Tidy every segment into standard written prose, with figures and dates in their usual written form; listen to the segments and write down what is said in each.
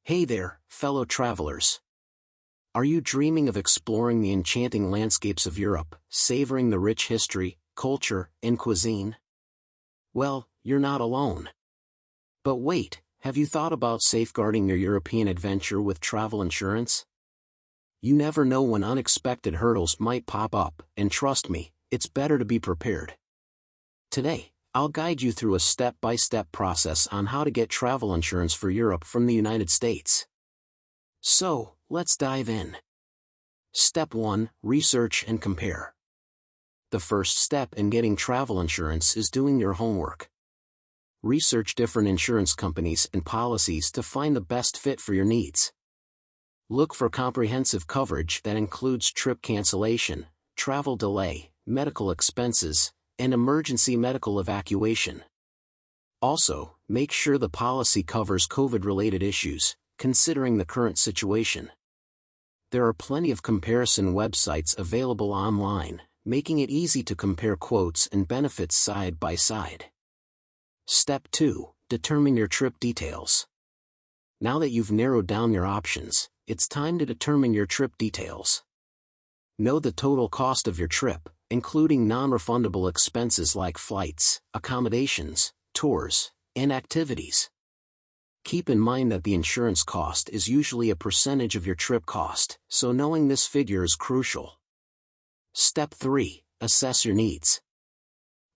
Hey there, fellow travelers. Are you dreaming of exploring the enchanting landscapes of Europe, savoring the rich history, culture, and cuisine? Well, you're not alone. But wait, have you thought about safeguarding your European adventure with travel insurance? You never know when unexpected hurdles might pop up, and trust me, it's better to be prepared. Today, I'll guide you through a step-by-step process on how to get travel insurance for Europe from the United States. So, let's dive in. Step 1. Research and compare. The first step in getting travel insurance is doing your homework. Research different insurance companies and policies to find the best fit for your needs. Look for comprehensive coverage that includes trip cancellation, travel delay, medical expenses, and emergency medical evacuation. Also, make sure the policy covers COVID-related issues, considering the current situation. There are plenty of comparison websites available online, making it easy to compare quotes and benefits side by side. Step 2. Determine your trip details. Now that you've narrowed down your options, it's time to determine your trip details. Know the total cost of your trip, including non-refundable expenses like flights, accommodations, tours, and activities. Keep in mind that the insurance cost is usually a percentage of your trip cost, so knowing this figure is crucial. Step 3. Assess your needs.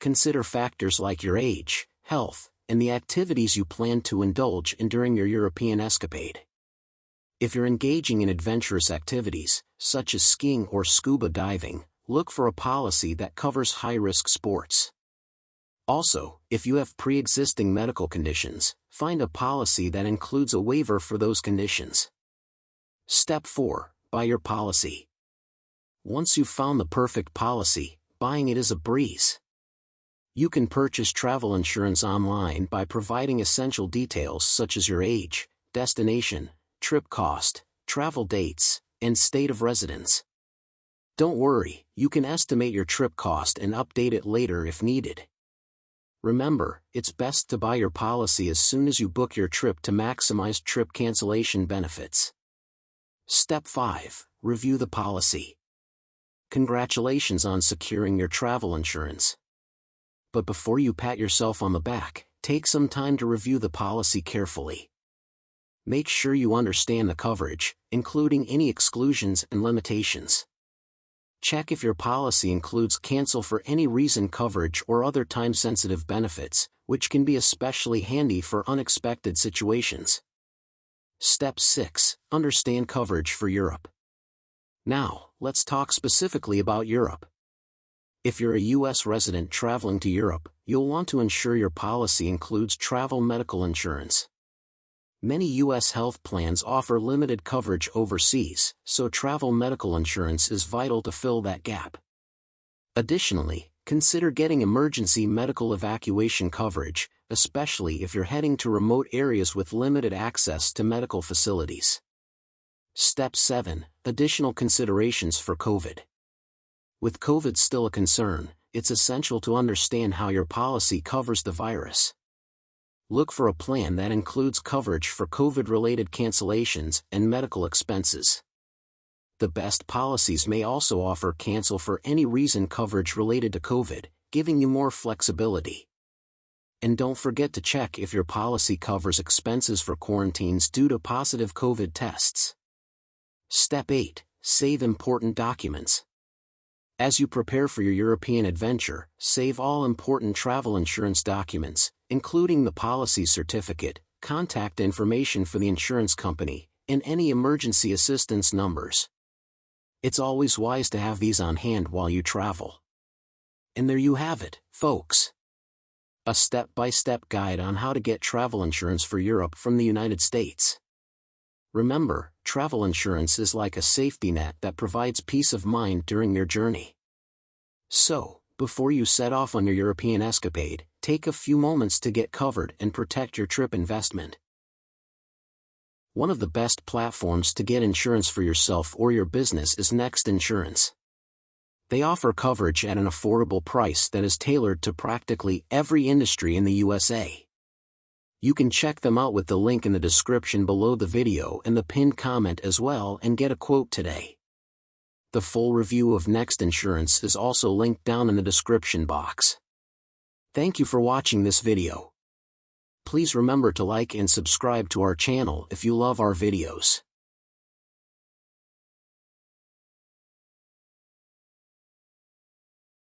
Consider factors like your age, health, and the activities you plan to indulge in during your European escapade. If you're engaging in adventurous activities, such as skiing or scuba diving, look for a policy that covers high-risk sports. Also, if you have pre-existing medical conditions, find a policy that includes a waiver for those conditions. Step 4. Buy your policy. Once you've found the perfect policy, buying it is a breeze. You can purchase travel insurance online by providing essential details such as your age, destination, trip cost, travel dates, and state of residence. Don't worry, you can estimate your trip cost and update it later if needed. Remember, it's best to buy your policy as soon as you book your trip to maximize trip cancellation benefits. Step 5. Review the policy. Congratulations on securing your travel insurance. But before you pat yourself on the back, take some time to review the policy carefully. Make sure you understand the coverage, including any exclusions and limitations. Check if your policy includes cancel for any reason coverage or other time-sensitive benefits, which can be especially handy for unexpected situations. Step 6. Understand coverage for Europe. Now, let's talk specifically about Europe. If you're a U.S. resident traveling to Europe, you'll want to ensure your policy includes travel medical insurance. Many U.S. health plans offer limited coverage overseas, so travel medical insurance is vital to fill that gap. Additionally, consider getting emergency medical evacuation coverage, especially if you're heading to remote areas with limited access to medical facilities. Step 7. Additional considerations for COVID. With COVID still a concern, it's essential to understand how your policy covers the virus. Look for a plan that includes coverage for COVID-related cancellations and medical expenses. The best policies may also offer cancel for any reason coverage related to COVID, giving you more flexibility. And don't forget to check if your policy covers expenses for quarantines due to positive COVID tests. Step 8. Save important documents. As you prepare for your European adventure, save all important travel insurance documents, including the policy certificate, contact information for the insurance company, and any emergency assistance numbers. It's always wise to have these on hand while you travel. And there you have it, folks. A step-by-step guide on how to get travel insurance for Europe from the United States. Remember, travel insurance is like a safety net that provides peace of mind during your journey. So, before you set off on your European escapade, take a few moments to get covered and protect your trip investment. One of the best platforms to get insurance for yourself or your business is Next Insurance. They offer coverage at an affordable price that is tailored to practically every industry in the USA. You can check them out with the link in the description below the video and the pinned comment as well and get a quote today. The full review of Next Insurance is also linked down in the description box. Thank you for watching this video. Please remember to like and subscribe to our channel if you love our videos.